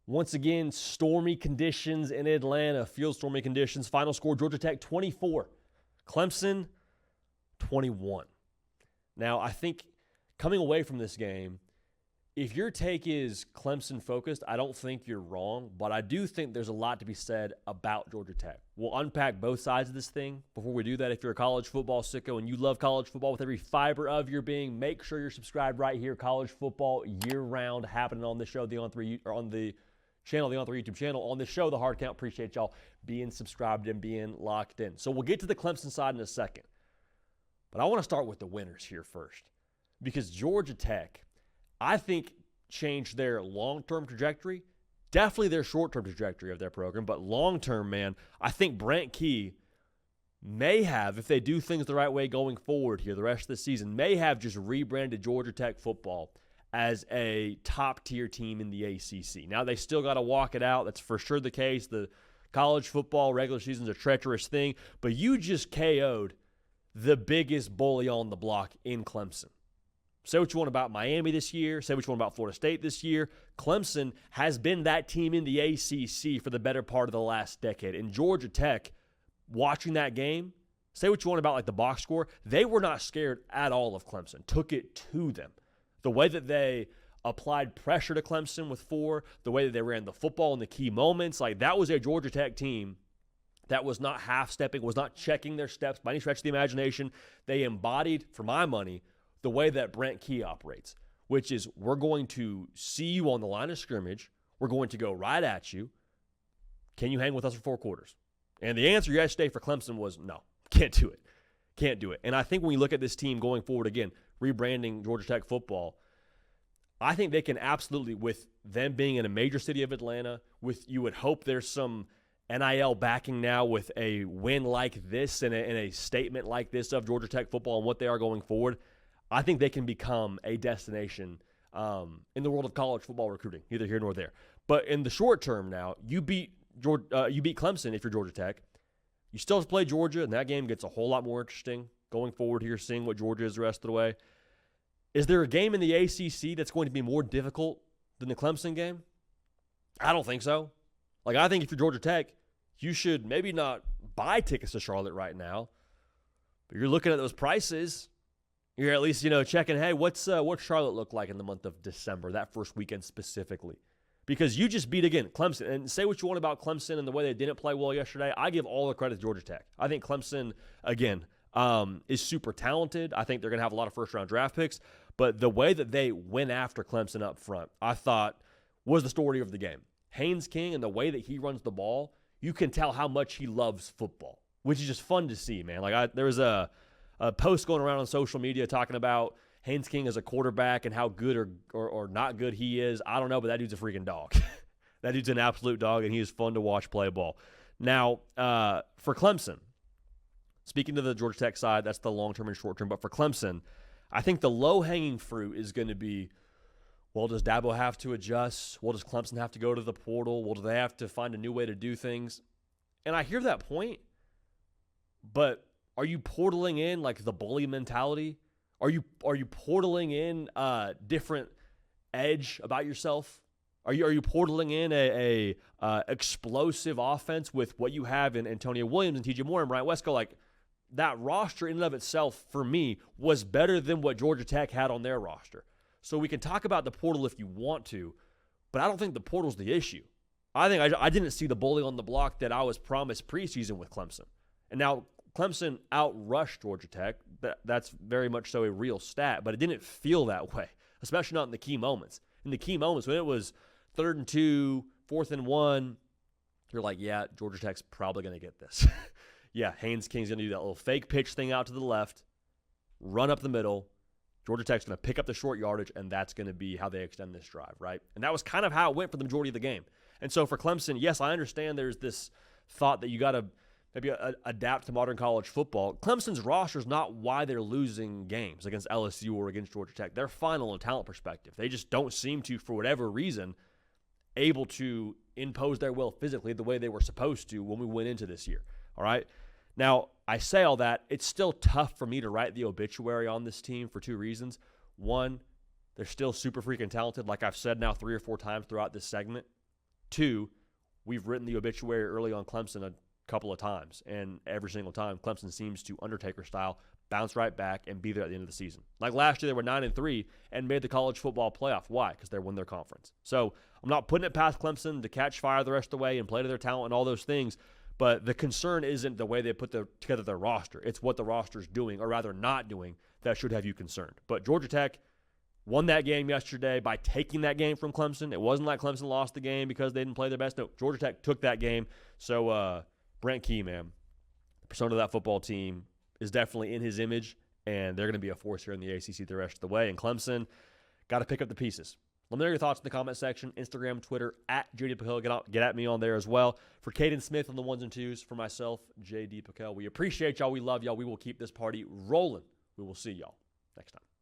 Once again, stormy conditions in Atlanta, field stormy conditions. Final score, Georgia Tech 24, Clemson 21. Now, I think coming away from this game, if your take is Clemson focused, I don't think you're wrong, but I do think there's a lot to be said about Georgia Tech. We'll unpack both sides of this thing. Before we do that, if you're a college football sicko and you love college football with every fiber of your being, make sure you're subscribed right here. College football year-round happening on the show, on the channel, the On3 YouTube channel. On the show, The Hard Count. Appreciate y'all being subscribed and being locked in. So we'll get to the Clemson side in a second. But I want to start with the winners here first, because Georgia Tech, I think, changed their long-term trajectory, definitely their short-term trajectory of their program, but long-term, man, I think Brent Key may have, if they do things the right way going forward here the rest of the season, may have just rebranded Georgia Tech football as a top-tier team in the ACC. Now, they still got to walk it out. That's for sure the case. The college football regular season is a treacherous thing, but you just KO'd the biggest bully on the block in Clemson. Say what you want about Miami this year. Say what you want about Florida State this year. Clemson has been that team in the ACC for the better part of the last decade. And Georgia Tech, watching that game, say what you want about like the box score, they were not scared at all of Clemson. Took it to them. The way that they applied pressure to Clemson with 4, the way that they ran the football in the key moments, like that was a Georgia Tech team that was not half-stepping, was not checking their steps by any stretch of the imagination. They embodied, for my money, the way that Brent Key operates, which is we're going to see you on the line of scrimmage. We're going to go right at you. Can you hang with us for 4 quarters? And the answer yesterday for Clemson was no, can't do it. Can't do it. And I think when you look at this team going forward, again, rebranding Georgia Tech football, I think they can absolutely, with them being in a major city of Atlanta, with you would hope there's some NIL backing now with a win like this and a statement like this of Georgia Tech football and what they are going forward, I think they can become a destination in the world of college football recruiting, neither here nor there. But in the short term now, you beat Clemson if you're Georgia Tech. You still have to play Georgia, and that game gets a whole lot more interesting going forward here, seeing what Georgia is the rest of the way. Is there a game in the ACC that's going to be more difficult than the Clemson game? I don't think so. Like, I think if you're Georgia Tech, you should maybe not buy tickets to Charlotte right now, but you're looking at those prices. You're at least, checking, hey, what's Charlotte look like in the month of December, that first weekend specifically? Because you just beat, again, Clemson. And say what you want about Clemson and the way they didn't play well yesterday. I give all the credit to Georgia Tech. I think Clemson, again, is super talented. I think they're going to have a lot of first-round draft picks. But the way that they went after Clemson up front, I thought was the story of the game. Haynes King and the way that he runs the ball, you can tell how much he loves football, which is just fun to see, man. Like there was a post going around on social media talking about Haynes King as a quarterback and how good or not good he is. I don't know, but that dude's a freaking dog. That dude's an absolute dog, and he is fun to watch play ball. Now, for Clemson, speaking to the Georgia Tech side, that's the long-term and short-term. But for Clemson, I think the low-hanging fruit is going to be, well, does Dabo have to adjust? Well, does Clemson have to go to the portal? Well, do they have to find a new way to do things? And I hear that point, but are you portaling in like the bully mentality? Are you portaling in a different edge about yourself? Are you portaling in a explosive offense with what you have in Antonio Williams and TJ Moore and Bryant Wesco? Like, that roster in and of itself, for me, was better than what Georgia Tech had on their roster. So we can talk about the portal if you want to, but I don't think the portal's the issue. I think I didn't see the bully on the block that I was promised preseason with Clemson. And now Clemson outrushed Georgia Tech. That's very much so a real stat, but it didn't feel that way, especially not in the key moments. In the key moments, when it was 3rd and 2, 4th and 1, you're like, yeah, Georgia Tech's probably going to get this. Yeah, Haynes King's going to do that little fake pitch thing out to the left, run up the middle. Georgia Tech's going to pick up the short yardage, and that's going to be how they extend this drive, right? And that was kind of how it went for the majority of the game. And so for Clemson, yes, I understand there's this thought that you got to maybe adapt to modern college football. Clemson's roster is not why they're losing games against LSU or against Georgia Tech. They're fine on a talent perspective. They just don't seem to, for whatever reason, able to impose their will physically the way they were supposed to when we went into this year, all right? Now, I say all that, it's still tough for me to write the obituary on this team for 2 reasons. One, they're still super freaking talented, like I've said now 3 or 4 times throughout this segment. Two, we've written the obituary early on Clemson a couple of times, and every single time Clemson seems to Undertaker style bounce right back and be there at the end of the season. Like last year, they were 9-3 and made the college football playoff. Why? Because they won their conference. So I'm not putting it past Clemson to catch fire the rest of the way and play to their talent and all those things. But the concern isn't the way they put together their roster. It's what the roster's doing, or rather not doing, that should have you concerned. But Georgia Tech won that game yesterday by taking that game from Clemson. It wasn't like Clemson lost the game because they didn't play their best. No, Georgia Tech took that game. So Brent Key, man, the persona of that football team is definitely in his image, and they're going to be a force here in the ACC the rest of the way. And Clemson got to pick up the pieces. Let me know your thoughts in the comment section. Instagram, Twitter, at JD PicKell. Get at me on there as well. For Caden Smith on the ones and twos, for myself, JD PicKell. We appreciate y'all. We love y'all. We will keep this party rolling. We will see y'all next time.